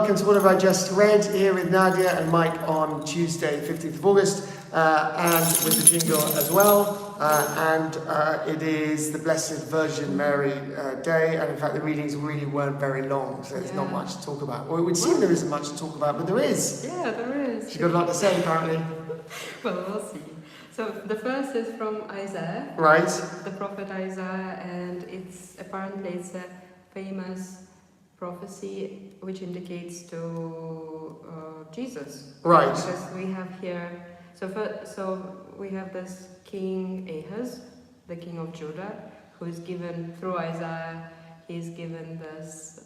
Welcome to what have I just read here with Nadia and Mike on Tuesday, 15th of August, and with the jingle as well. It is the Blessed Virgin Mary Day, and in fact the readings really weren't very long, so there's not much to talk about. Well, it would seem there isn't much to talk about, but there is. Yeah, there is. She's got a lot to say, apparently. Well, we'll see. So the first is from Isaiah. Right. The prophet Isaiah, and it's a famous prophecy which indicates to Jesus. Right. Because we have here, so we have this King Ahaz, the king of Judah, who is given through Isaiah. He's given this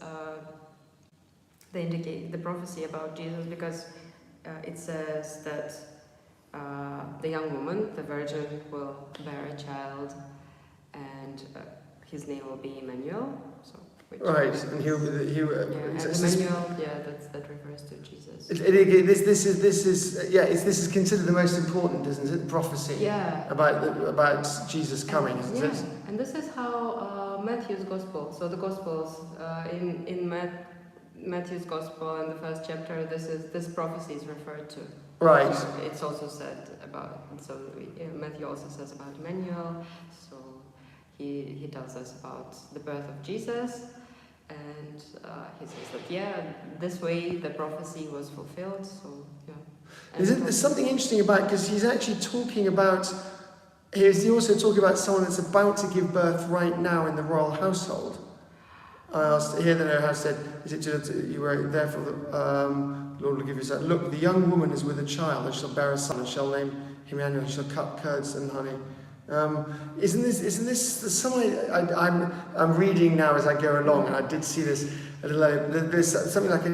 the prophecy about Jesus, because it says that the young woman, the virgin, will bear a child, and his name will be Emmanuel. So. Right, and Emmanuel, that refers to Jesus. This is considered the most important, isn't it? Prophecy. Yeah. About Jesus coming, isn't it? And this is how Matthew's Gospel. So the Gospels in Matthew's Gospel in the first chapter, this prophecy is referred to. Right. So it's also said about. So Matthew also says about Emmanuel. So he tells us about the birth of Jesus. And he says that, this way the prophecy was fulfilled, so, yeah. There's something interesting about, because he's actually talking about, he's also talking about someone that's about to give birth right now in the royal household. I asked, here the house said, is it you were there for the Lord will give you a son. Look, the young woman is with a child, and shall bear a son, and shall name him Emmanuel, and shall cut curds and honey. Isn't this something I'm reading now as I go along, and I did see this a little earlier. There's something like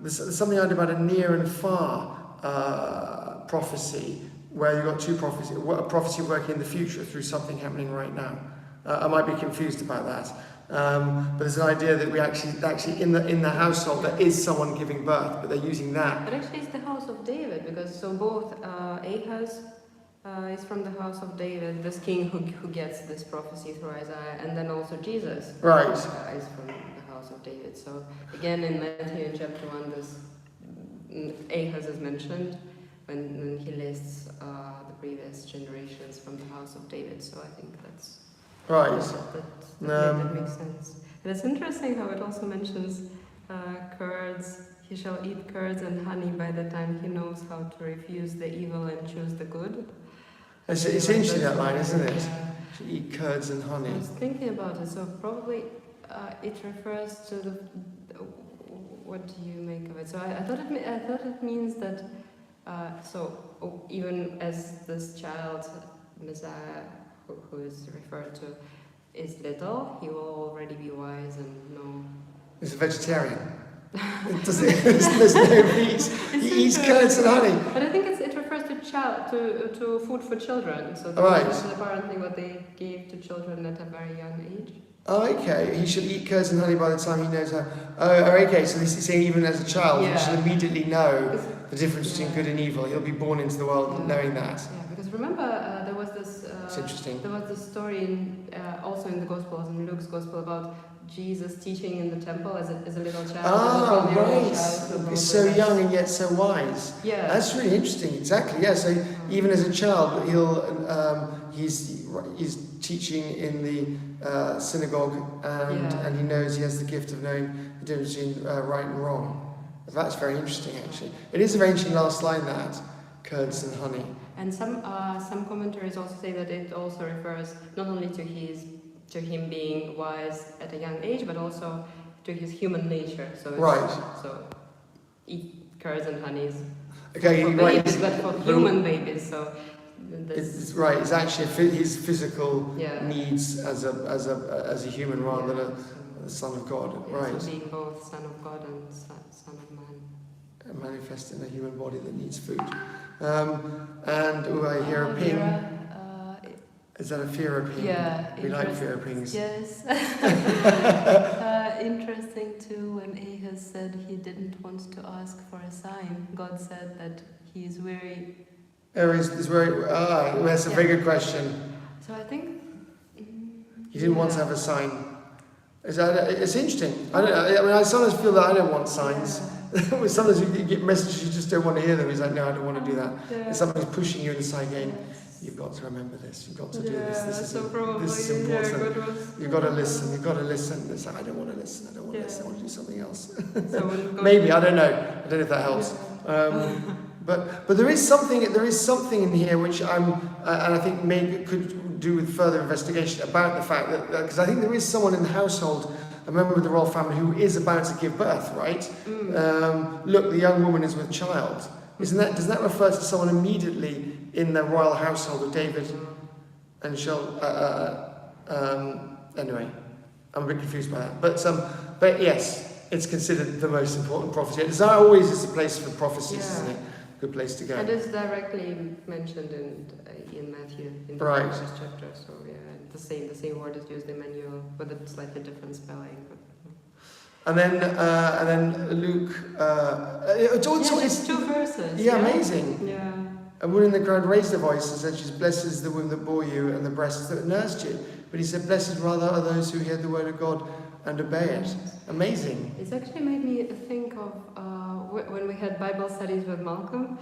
there's something about a near and far prophecy, where you've got two prophecies, a prophecy working in the future through something happening right now. I might be confused about that. But there's an idea that we actually in the household there is someone giving birth, but they're using that. But actually, it's the house of David, because so both Ahaz is from the house of David, this king who gets this prophecy through Isaiah, and then also Jesus, right, is from the house of David. So again, in Matthew in chapter 1, this Ahaz is mentioned when he lists the previous generations from the house of David. So I think that's. Right. That makes sense. And it's interesting how it also mentions curds. He shall eat curds and honey by the time he knows how to refuse the evil and choose the good. It's interesting, that line, isn't it? To eat curds and honey. I was thinking about it. So probably it refers to the. What do you make of it? So I thought it means that. Even as this child, Messiah, who is referred to, is little, he will already be wise and know. He's a vegetarian. There's no meat. He eats curds and honey. But I think it refers to food for children. So this is apparently what they gave to children at a very young age. Oh, okay. He should eat curds and honey by the time he knows how. Oh, okay. So this is saying even as a child, he should immediately know the difference between good and evil. He'll be born into the world knowing that. Yeah, because remember, there was this. It's interesting. There was this story also in the Gospels, in Luke's Gospel, about Jesus teaching in the temple as a little child. Ah, right. He's so young and yet so wise. Yeah. That's really interesting. Exactly. Yeah. So even as a child, he's teaching in the synagogue, and he knows he has the gift of knowing the difference between right and wrong. That's very interesting, actually. It is a very interesting last line, that curds and honey. And some commentaries also say that it also refers not only to him being wise at a young age, but also to his human nature. So So eat curds and honeys for babies, but for human babies. So it's right. It's actually his physical needs as a human rather than a son of God. Right. So being both son of God and son of man. Manifest in a human body that needs food. I hear a ping. Is that a fear ping? Yeah. We like fear pings. Yes. Interesting too, when Ahaz said he didn't want to ask for a sign, God said that he is weary. That's a very good question. So I think He didn't want to have a sign. It's interesting. I don't know. I mean, I sometimes feel that I don't want signs. Sometimes you get messages, you just don't want to hear them. He's like, no, I don't want to do that. And somebody's pushing you in the side going, you've got to remember this, you've got to do this, this is important, you've got to listen, you've got to listen. It's like, I don't want to listen, I don't want to listen, I want to do something else. Maybe, I don't know if that helps. But there is something in here which and I think maybe it could do with further investigation about the fact that, because I think there is someone in the household, a member of the royal family, who is about to give birth, right? Look, the young woman is with child. Does that refer to someone immediately in the royal household of David and anyway, I'm a bit confused by that. But yes, it's considered the most important prophecy. It's always a place for prophecies, isn't it? Good place to go. And it's directly mentioned in Matthew in the first chapter. So yeah, the same word is used in Emmanuel, but a slightly different spelling. And then Luke. It's 2 verses. Yeah, amazing. Yeah. A woman in the crowd raised her voice and said, "Blessed is the womb that bore you and the breasts that nursed you." But he said, "Blessed rather are those who hear the word of God and obey it." Amazing. It's actually made me think of when we had Bible studies with Malcolm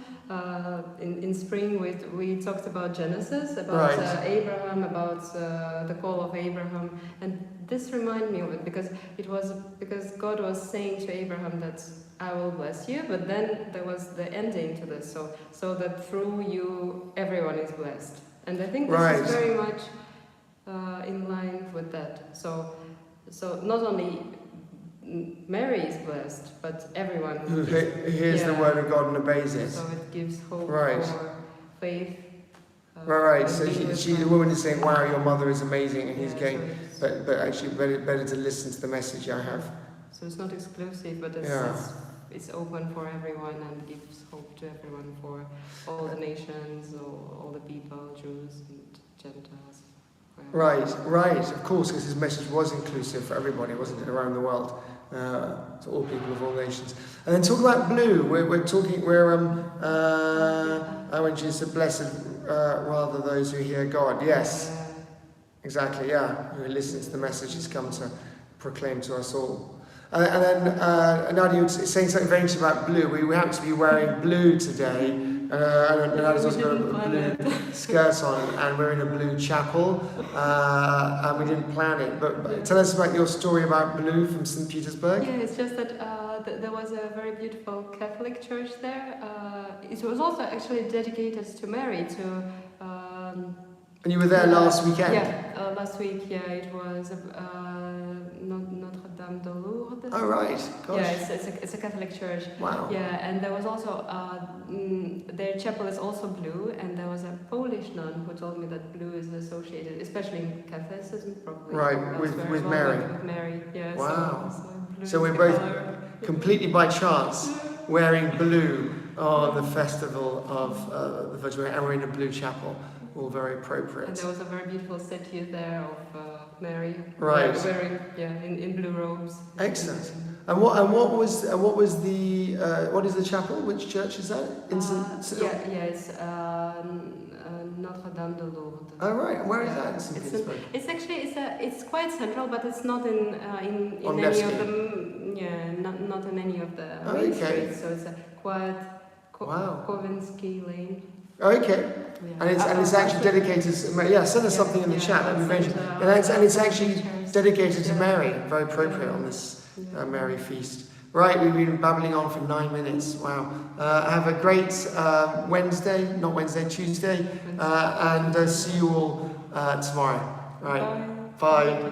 in spring. We talked about Genesis, about Abraham, about the call of Abraham, and this reminded me of it because God was saying to Abraham that I will bless you, but then there was the ending to this, so that through you everyone is blessed, and I think this is very much in line with that. So not only Mary is blessed, but everyone who hears the word of God and obeys it. So it gives hope for faith. So the woman is saying, "Wow, your mother is amazing," and he's going, but actually better to listen to the message I have. So it's not exclusive, but it's open for everyone and gives hope to everyone, for all the nations, all the people, Jews and Gentiles. Right, of course, because his message was inclusive for everybody, wasn't it, around the world, to all people of all nations. And then talk about blue. When Jesus said, "Blessed rather those who hear God." Yes, exactly. Yeah, who listen to the message He's come to proclaim to us all. And then Nadia was saying something very interesting about blue. We happen to be wearing blue today. And Nadia's also got a blue skirt on, and we're in a blue chapel. And we didn't plan it. But tell us about your story about blue from St. Petersburg. Yeah, it's just that there was a very beautiful Catholic church there. It was also actually dedicated to Mary. And you were there last weekend? Yeah, last week. Yeah, it was Notre Dame de Lourdes. Oh right, gosh. Yeah, it's a Catholic church. Wow. Yeah, and there was also their chapel is also blue, and there was a Polish nun who told me that blue is associated, especially in Catholicism, probably. Right, with Mary. With Mary, yeah. Wow. Blue So we're both completely by chance wearing blue on the festival of the Virgin Mary, and we're in a blue chapel. All very appropriate. And there was a very beautiful statue there of Mary, right? Wearing in blue robes. Excellent. And what is the chapel? Which church is that? It's Notre Dame de Lourdes. Oh right, where is that in St. Petersburg? It's actually it's quite central, but it's not in any Nevsky. of the not in any of the Oh, main okay. streets. So it's a quiet Kovinsky Lane. Okay. Yeah. And it's actually dedicated to, send us something in the chat, that'd be very interesting. And it's actually dedicated to Mary, very appropriate on this Mary feast. Right, we've been babbling on for 9 minutes, wow. Have a great Tuesday, and see you all tomorrow. Right, bye.